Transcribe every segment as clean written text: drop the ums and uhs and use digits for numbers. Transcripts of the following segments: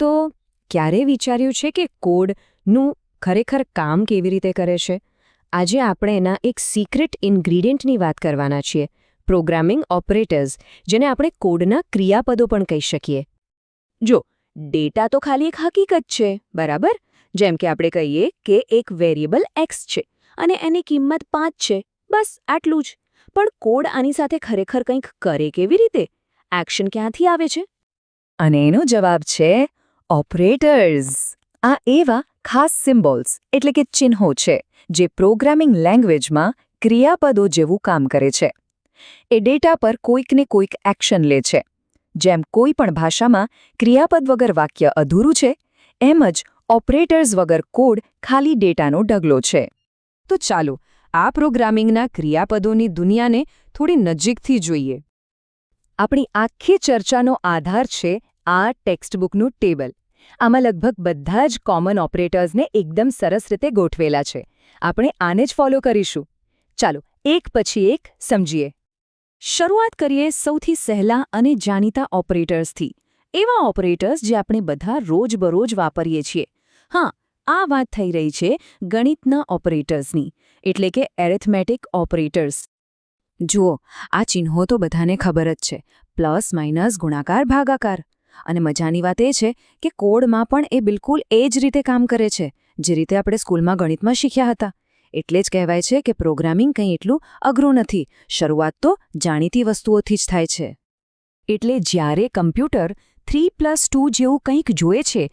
તો ક્યારે વિચાર્યું છે કે કોડનું ખરેખર કામ કેવી રીતે કરે છે? આજે આપણે એના એક સિક્રેટ ઇન્ગ્રીડિયન્ટની વાત કરવાના છીએ, પ્રોગ્રામિંગ ઓપરેટર્સ, જેને આપણે કોડના ક્રિયાપદો પણ કહી શકીએ. જો ડેટા તો ખાલી એક હકીકત છે, બરાબર? જેમ કે આપણે કહીએ કે એક વેરિયેબલ એક્સ છે અને એની કિંમત 5 છે, બસ આટલું જ. પણ કોડ આની સાથે ખરેખર કંઈક કરે કેવી રીતે? એક્શન ક્યાંથી આવે છે? અને એનો જવાબ છે ઓપરેટર્સ. આ એવા ખાસ સિમ્બોલ્સ એટલે કે ચિહ્નો છે જે પ્રોગ્રામિંગ લેંગ્વેજમાં ક્રિયાપદો જેવું કામ કરે છે. એ ડેટા પર કોઈકને કોઈક એક્શન લે છે. જેમ કોઈ પણ ભાષામાં ક્રિયાપદ વગર વાક્ય અધૂરું છે, એમ જ ઓપરેટર્સ વગર કોડ ખાલી ડેટાનો ઢગલો છે. તો ચાલો આ પ્રોગ્રામિંગના ક્રિયાપદોની દુનિયાને થોડી નજીકથી જોઈએ. આપણી આખી ચર્ચાનો આધાર છે આ ટેક્સ્ટબુકનું ટેબલ. આમાં લગભગ બધા જ કોમન ઓપરેટર્સને એકદમ સરસ રીતે ગોઠવેલા છે. આપણે આને જ ફોલો કરીશું. ચાલો એક પછી એક સમજીએ. શરૂઆત કરીએ સૌથી સહેલા અને જાણીતા ઓપરેટર્સથી. એવા ઓપરેટર્સ જે આપણે બધા રોજબરોજ વાપરીએ છીએ. હા, આ વાત થઈ રહી છે ગણિતના ઓપરેટર્સની, એટલે કે એરિથમેટિક ઓપરેટર્સ. જુઓ, આ ચિહ્નો તો બધાને ખબર જ છે: પ્લસ, માઇનસ, ગુણાકાર, ભાગાકાર. અને મજાની વાત એ છે કે કોડમાં પણ એ બિલકુલ એ જ રીતે કામ કરે છે, જે રીતે આપણે સ્કૂલમાં ગણિતમાં શીખ્યા હતા. એટલે જ કહેવાય છે કે પ્રોગ્રામિંગ કંઈ એટલું અઘરું નથી. શરૂઆત તો જાણીતી વસ્તુઓથી જ થાય છે. એટલે જ્યારે કમ્પ્યુટર 3+2 જેવું કંઈક જોએ છે,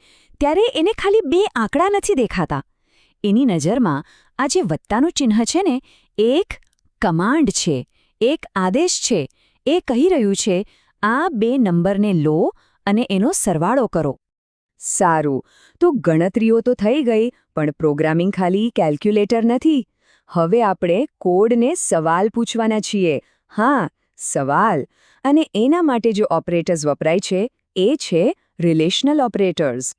ત્યારે એને ખાલી 2 આંકડા નથી દેખાતા. એની નજરમાં આ જે વત્તાનું ચિહ્ન છે ને, એક કમાન્ડ છે, એક આદેશ છે. એ કહી રહ્યું છે, આ 2 નંબરને લો અને એનો સરવાળો કરો. સારું, તો ગણતરીઓ તો થઈ ગઈ, પણ પ્રોગ્રામિંગ ખાલી કેલ્ક્યુલેટર નથી. હવે આપણે કોડને સવાલ પૂછવાના છીએ. હા, સવાલ. અને એના માટે જે ઓપરેટર્સ વપરાય છે એ છે રિલેશનલ ઓપરેટર્સ.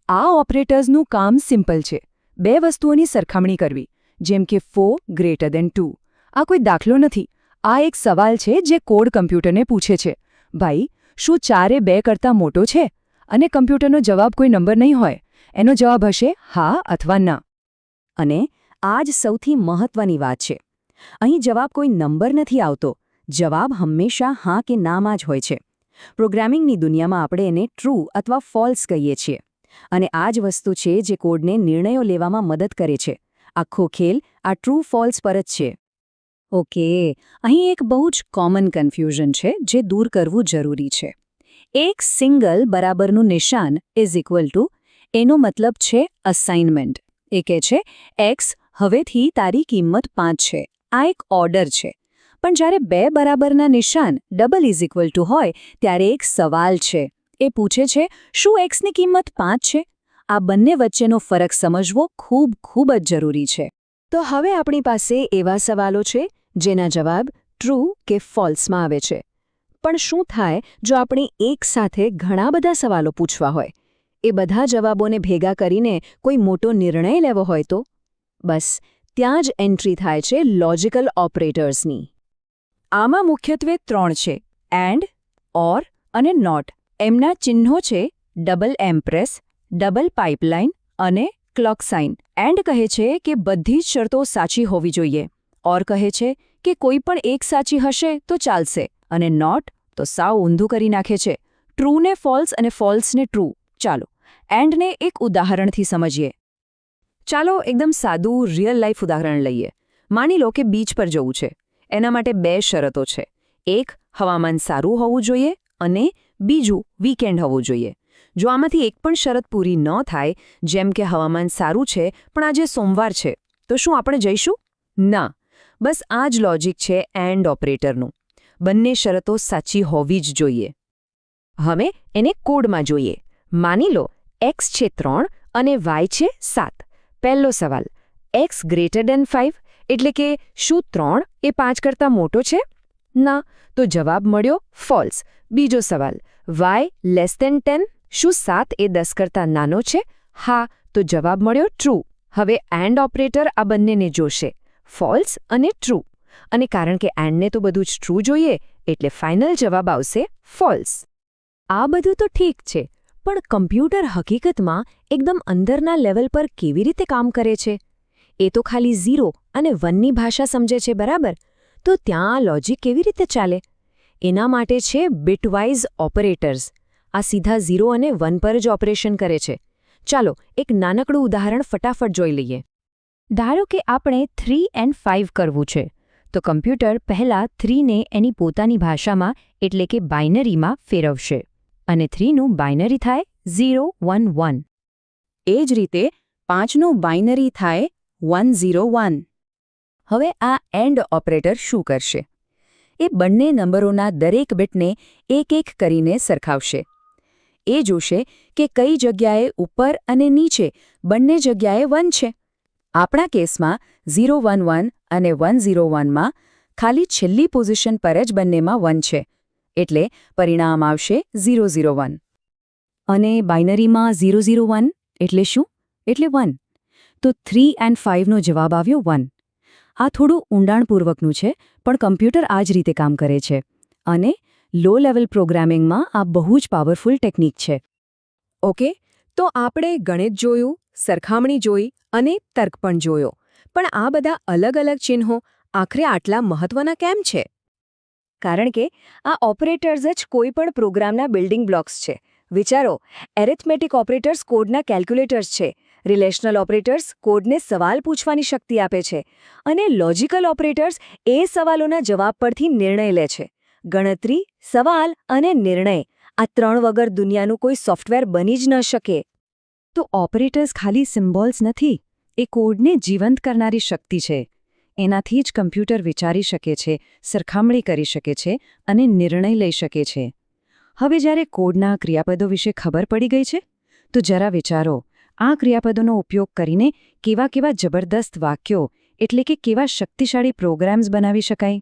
આ ઓપરેટર્સનું કામ સિમ્પલ છે: 2 વસ્તુઓની સરખામણી કરવી, જેમ કે 4 ગ્રેટર ધેન 2. આ કોઈ દાખલો નથી. આ એક સવાલ છે જે કોડ કમ્પ્યુટરને પૂછે છે, ભાઈ, શું 4 એ 2 કરતાં મોટો છે? અને કમ્પ્યુટરનો જવાબ કોઈ નંબર નહીં હોય. એનો જવાબ હશે હા અથવા ના. અને આ જ સૌથી મહત્વની વાત છે. અહીં જવાબ કોઈ નંબર નથી આવતો. જવાબ હંમેશા હા કે નામાં જ હોય છે. પ્રોગ્રામિંગની દુનિયામાં આપણે એને ટ્રુ અથવા ફોલ્સ કહીએ છીએ. અને આ જ વસ્તુ છે જે કોડને નિર્ણયો લેવામાં મદદ કરે છે. આખો ખેલ આ ટ્રુ ફોલ્સ પર જ છે. ઓકે, અહીં એક બહુ જ કોમન કન્ફ્યુઝન છે જે દૂર કરવું જરૂરી છે. એક સિંગલ બરાબરનું નિશાન ઇઝ ઇક્વલ ટુ, એનો મતલબ છે અસાઇનમેન્ટ. એ કહે છે એક્સ હવેથી તારી કિંમત 5 છે. આ એક ઓર્ડર છે. પણ જ્યારે 2 બરાબરના નિશાન ડબલ ઇઝ ઇક્વલ ટુ હોય, ત્યારે એક સવાલ છે. એ પૂછે છે, શું એક્સની કિંમત 5 છે? આ બંને વચ્ચેનો ફરક સમજવો ખૂબ ખૂબ જ જરૂરી છે. તો હવે આપણી પાસે એવા સવાલો છે જેના જવાબ ટ્રુ કે ફોલ્સમાં આવે છે. પણ શું થાય જો આપણે એક સાથે ઘણા બધા સવાલો પૂછવા હોય? એ બધા જવાબોને ભેગા કરીને કોઈ મોટો નિર્ણય લેવો હોય તો? બસ ત્યાં જ એન્ટ્રી થાય છે લોજિકલ ઓપરેટર્સની. આમાં મુખ્યત્વે 3 છે: એન્ડ, ઓર અને નોટ. એમના ચિહ્નો છે ડબલ એમ્પ્રેસ, ડબલ પાઇપલાઇન અને ક્લોક સાઇન. એન્ડ કહે છે કે બધી જ શરતો સાચી હોવી જોઈએ. ઓર કહે છે કે કોઈ પણ એક સાચી હશે તો ચાલશે. અને નોટ તો સાવ ઊંધું કરી નાખે છે. ટ્રૂને ફોલ્સ અને ફોલ્સને ટ્રુ. ચાલો એન્ડને એક ઉદાહરણથી સમજીએ. ચાલો એકદમ સાદું રિયલ લાઈફ ઉદાહરણ લઈએ. માની લો કે બીચ પર જવું છે. એના માટે 2 શરતો છે. એક, હવામાન સારું હોવું જોઈએ, અને બીજું, વીકેન્ડ હોવું જોઈએ. જો આમાંથી એક પણ શરત પૂરી ન થાય, જેમ કે હવામાન સારું છે પણ આજે સોમવાર છે, તો શું આપણે જઈશું? ના. બસ આ જ લોજિક છે એન્ડ ઓપરેટરનું. બંને શરતો સાચી હોવી જ જોઈએ. હવે એને કોડમાં જોઈએ. માની લો એક્સ છે 3 અને વાય છે 7. પહેલો સવાલ, એક્સ ગ્રેટર ધેન 5, એટલે કે શું 3 એ 5 કરતાં મોટો છે? ના, તો જવાબ મળ્યો ફોલ્સ. બીજો સવાલ, વાય લેસ ધેન 10, શું 7 એ 10 કરતાં નાનો છે? હા, તો જવાબ મળ્યો ટ્રુ. હવે એન્ડ ઓપરેટર આ બંનેને જોશે, ફોલ્સ અને ટ્રુ. અને કારણ કે એન્ડને તો બધું જ ટ્રુ જોઈએ, એટલે ફાઇનલ જવાબ આવશે ફોલ્સ. આ બધું તો ઠીક છે, પણ કમ્પ્યુટર હકીકતમાં એકદમ અંદરના લેવલ પર કેવી રીતે કામ કરે છે? એ તો ખાલી 0 અને 1ની ભાષા સમજે છે, બરાબર? તો ત્યાં લોજિક કેવી રીતે ચાલે? એના માટે છે બિટવાઇઝ ઓપરેટર્સ. આ સીધા 0 અને 1 પર જ ઓપરેશન કરે છે. ચાલો એક નાનકડું ઉદાહરણ ફટાફટ જોઈ લઈએ. ધારો કે આપણે 3 and 5 કરવું છે તો કમ્પ્યુટર પહેલા 3ને એની પોતાની ભાષામાં એટલે કે બાઇનરીમાં ફેરવશે અને 3નું બાઇનરી થાય 0 1 1. એ જ રીતે 5નું બાઇનરી થાય 1 0 1. હવે આ એન્ડ ઓપરેટર શું કરશે? એ બંને નંબરોના દરેક બીટને એક એક કરીને સરખાવશે. એ જોશે કે કઈ જગ્યાએ ઉપર અને નીચે બંને જગ્યાએ 1 છે. આપણા કેસમાં 0 1 1 અને 1 0 1માં ખાલી છેલ્લી પોઝિશન પર જ બંનેમાં 1 છે, એટલે પરિણામ આવશે 0 0 1. અને બાઇનરીમાં 0 0 1 એટલે શું? એટલે 1. તો 3 and 5નો જવાબ આવ્યો 1. આ થોડું ઊંડાણપૂર્વકનું છે, પણ કમ્પ્યુટર આ જ રીતે કામ કરે છે. અને લો લેવલ પ્રોગ્રામિંગમાં આ બહુ જ પાવરફુલ ટેકનિક છે. ઓકે, તો આપણે ગણિત જોયું, સરખામણી જોઈ અને તર્ક પણ જોયો. પણ આ બધા અલગ અલગ ચિહ્નો આખરે આટલા મહત્વના કેમ છે? કારણ કે આ ઓપરેટર્સ જ કોઈપણ પ્રોગ્રામના બિલ્ડિંગ બ્લોક્સ છે. વિચારો, એરિથમેટિક ઓપરેટર્સ કોડના કેલ્ક્યુલેટર્સ છે, રિલેશનલ ઓપરેટર્સ કોડને સવાલ પૂછવાની શક્તિ આપે છે, અને લોજિકલ ઓપરેટર્સ એ સવાલોના જવાબ પરથી નિર્ણય લે છે. ગણતરી, સવાલ અને નિર્ણય આ 3 વગર દુનિયાનું કોઈ સોફ્ટવેર બની જ ન શકે. તો ઓપરેટર્સ ખાલી સિમ્બોલ્સ નથી, એ કોડને જીવંત કરનારી શક્તિ છે. એનાથી જ કમ્પ્યુટર વિચારી શકે છે, સરખામણી કરી શકે છે અને નિર્ણય લઈ શકે છે. હવે જ્યારે કોડના ક્રિયાપદો વિશે ખબર પડી ગઈ છે, તો જરા વિચારો, આ ક્રિયાપદોનો ઉપયોગ કરીને કેવા જબરદસ્ત વાક્યો એટલે કે કેવા શક્તિશાળી પ્રોગ્રામ્સ બનાવી શકાય.